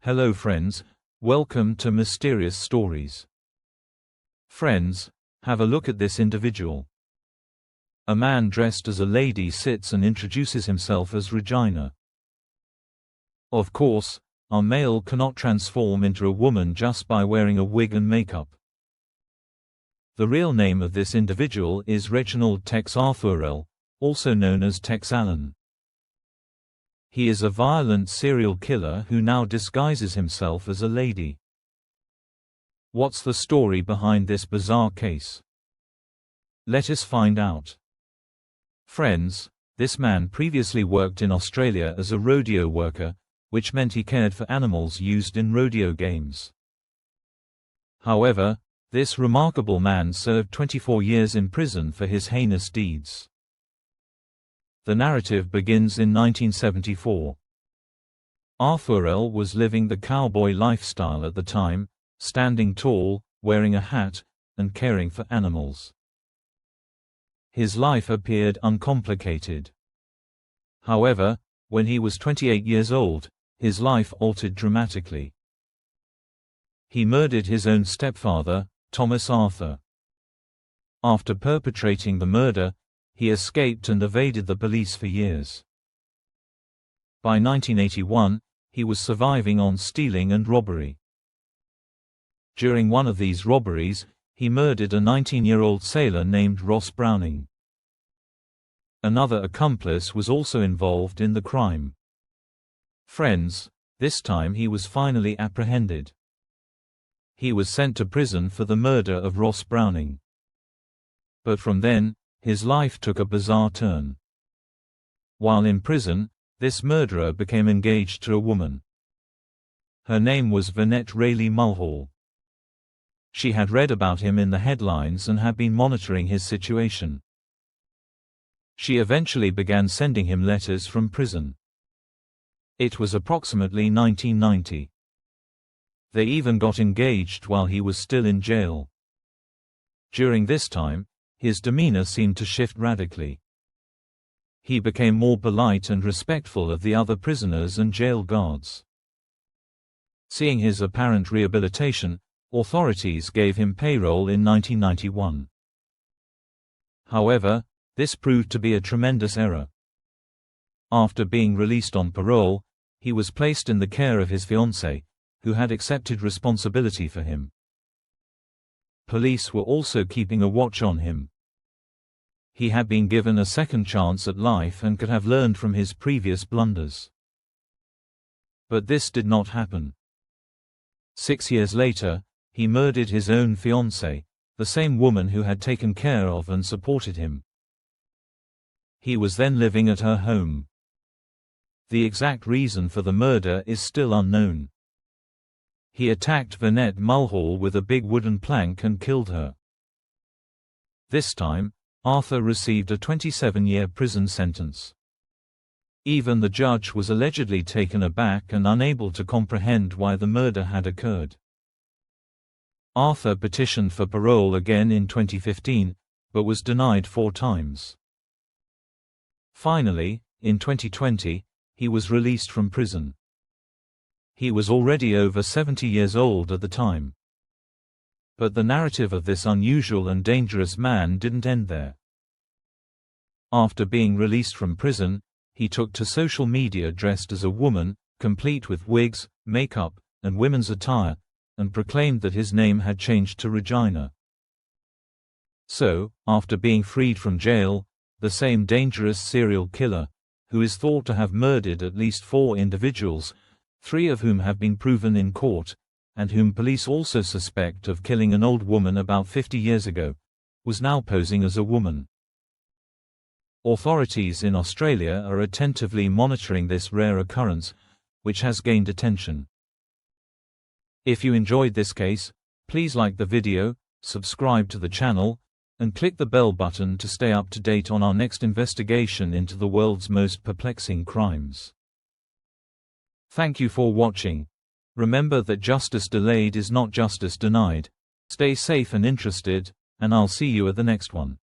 Hello friends, welcome to Mysterious Stories. Friends, have a look at this individual. A man dressed as a lady sits and introduces himself as Regina. Of course, our male cannot transform into a woman just by wearing a wig and makeup. The real name of this individual is Reginald Tex Arthurell, also known as Tex Allen. He is a violent serial killer who now disguises himself as a lady. What's the story behind this bizarre case? Let us find out. Friends, this man previously worked in Australia as a rodeo worker, which meant he cared for animals used in rodeo games. However, this remarkable man served 24 years in prison for his heinous deeds. The narrative begins in 1974. Arthurell was living the cowboy lifestyle at the time, standing tall, wearing a hat, and caring for animals. His life appeared uncomplicated. However, when he was 28 years old, his life altered dramatically. He murdered his own stepfather, Thomas Arthur. After perpetrating the murder, he escaped and evaded the police for years. By 1981, he was surviving on stealing and robbery. During one of these robberies, he murdered a 19-year-old sailor named Ross Browning. Another accomplice was also involved in the crime. Friends, this time he was finally apprehended. He was sent to prison for the murder of Ross Browning. But from then, his life took a bizarre turn. While in prison, this murderer became engaged to a woman. Her name was Vanette Rayleigh Mulhall. She had read about him in the headlines and had been monitoring his situation. She eventually began sending him letters from prison. It was approximately 1990. They even got engaged while he was still in jail. During this time, his demeanor seemed to shift radically. He became more polite and respectful of the other prisoners and jail guards. Seeing his apparent rehabilitation, authorities gave him parole in 1991. However, this proved to be a tremendous error. After being released on parole, he was placed in the care of his fiancée, who had accepted responsibility for him. Police were also keeping a watch on him. He had been given a second chance at life and could have learned from his previous blunders. But this did not happen. 6 years later, he murdered his own fiancée, the same woman who had taken care of and supported him. He was then living at her home. The exact reason for the murder is still unknown. He attacked Vanette Mulhall with a big wooden plank and killed her. This time, Arthur received a 27-year prison sentence. Even the judge was allegedly taken aback and unable to comprehend why the murder had occurred. Arthur petitioned for parole again in 2015, but was denied 4 times. Finally, in 2020, he was released from prison. He was already over 70 years old at the time. But the narrative of this unusual and dangerous man didn't end there. After being released from prison, he took to social media dressed as a woman, complete with wigs, makeup, and women's attire, and proclaimed that his name had changed to Regina. So, after being freed from jail, the same dangerous serial killer, who is thought to have murdered at least 4 individuals, 3 of whom have been proven in court, and whom police also suspect of killing an old woman about 50 years ago, was now posing as a woman. Authorities in Australia are attentively monitoring this rare occurrence, which has gained attention. If you enjoyed this case, please like the video, subscribe to the channel, and click the bell button to stay up to date on our next investigation into the world's most perplexing crimes. Thank you for watching. Remember that justice delayed is not justice denied. Stay safe and interested, and I'll see you at the next one.